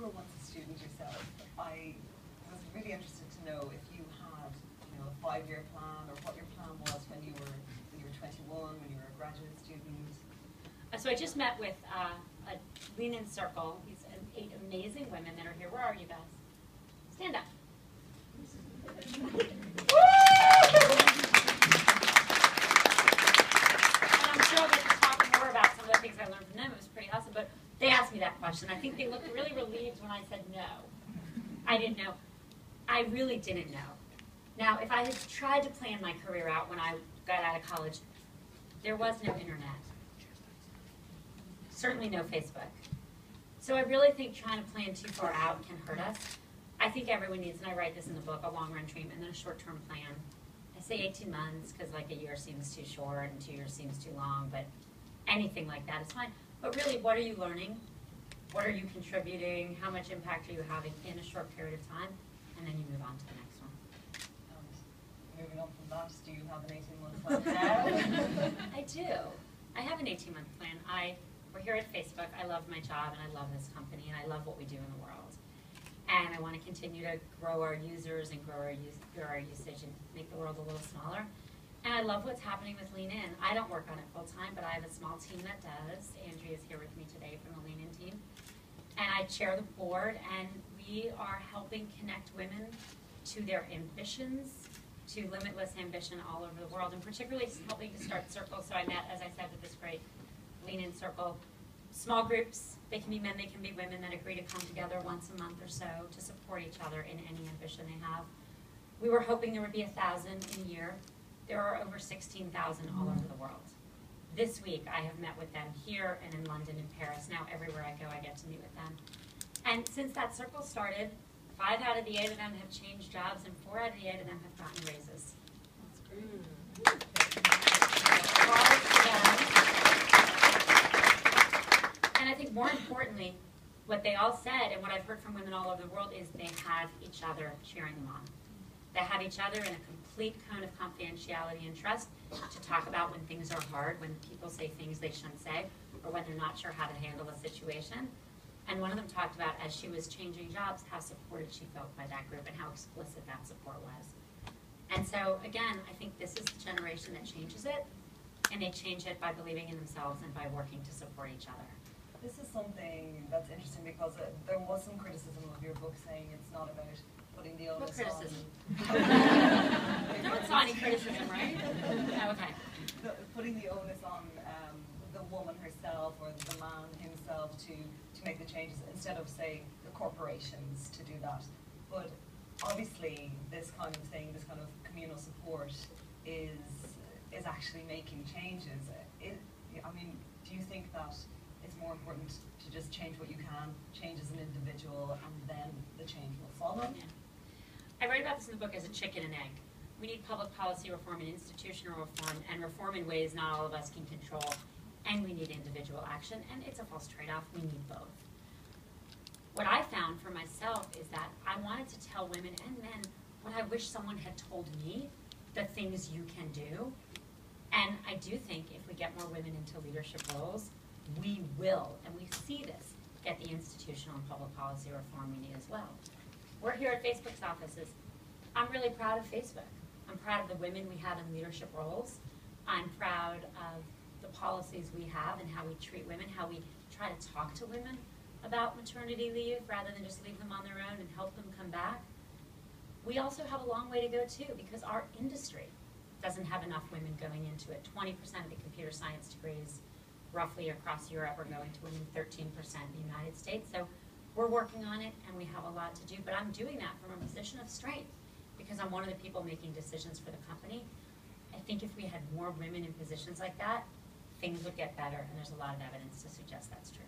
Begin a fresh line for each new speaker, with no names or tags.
were once a student yourself, I was really interested to know if you had, a 5-year plan, or what your plan was when you were 21, when you were a graduate student.
So I just met with a Lean In Circle. These 8 amazing women that are here. Where are you guys? Stand up. And I'm sure I'll get to talk more about some of the things I learned from them. It was pretty awesome. But they asked me that question. I think they looked really relieved when I said no. I didn't know. I really didn't know. Now, if I had tried to plan my career out when I got out of college, there was no internet. Certainly no Facebook. So I really think trying to plan too far out can hurt us. I think everyone needs, and I write this in the book, a long-run dream and then a short-term plan. I say 18 months because like a year seems too short and 2 years seems too long, but anything like that is fine. But really, what are you learning? What are you contributing? How much impact are you having in a short period of time? And then you move on to the next one.
Moving on from that, do you have an 18-month plan now?
I do. I have an 18-month plan. We're here at Facebook. I love my job, and I love this company, and I love what we do in the world. And I want to continue to grow our users and grow our usage and make the world a little smaller. And I love what's happening with Lean In. I don't work on it full-time, but I have a small team that does. Andrea is here with me today from the Lean In team. And I chair the board, and we are helping connect women to their ambitions, to limitless ambition all over the world, and particularly helping to start circles. So I met, as I said, with this great Lean In Circle, small groups. They can be men, they can be women that agree to come together once a month or so to support each other in any ambition they have. We were hoping there would be 1,000 in a year. There are over 16,000 all over the world. This week, I have met with them here and in London and Paris. Now, everywhere I go, I get to meet with them. And since that circle started, 5 out of the 8 of them have changed jobs, and 4 out of the 8 of them have gotten raises.
That's great.
And I think more importantly, what they all said, and what I've heard from women all over the world, is they have each other cheering them on. They have each other in a complete cone of confidentiality and trust to talk about when things are hard, when people say things they shouldn't say, or when they're not sure how to handle a situation. And one of them talked about, as she was changing jobs, how supported she felt by that group and how explicit that support was. And so, again, I think this is the generation that changes it, and they change it by believing in themselves and by working to support each other.
This is something that's interesting because there was some criticism of your book saying it's not about putting the onus on...
What criticism? No one saw any criticism, right? Oh, okay.
Putting the onus on the woman herself or the man himself to make the changes instead of, say, the corporations to do that. But obviously, this kind of thing, this kind of communal support is actually making changes. I mean, do you think that it's more important to just change what you can, change as an individual, and then the change will follow?
Yeah. I write about this in the book as a chicken and egg. We need public policy reform and institutional reform, and reform in ways not all of us can control, and we need individual action, and it's a false trade-off. We need both. What I found for myself is that I wanted to tell women and men what I wish someone had told me, the things you can do. And I do think if we get more women into leadership roles, we will, and we see this, get the institutional and public policy reform we need as well. We're here at Facebook's offices. I'm really proud of Facebook. I'm proud of the women we have in leadership roles. I'm proud of the policies we have and how we treat women, how we try to talk to women about maternity leave rather than just leave them on their own and help them come back. We also have a long way to go too, because our industry doesn't have enough women going into it. 20% of the computer science degrees roughly across Europe are going to women, 13% in the United States. So we're working on it and we have a lot to do, but I'm doing that from a position of strength because I'm one of the people making decisions for the company. I think if we had more women in positions like that, things would get better, and there's a lot of evidence to suggest that's true.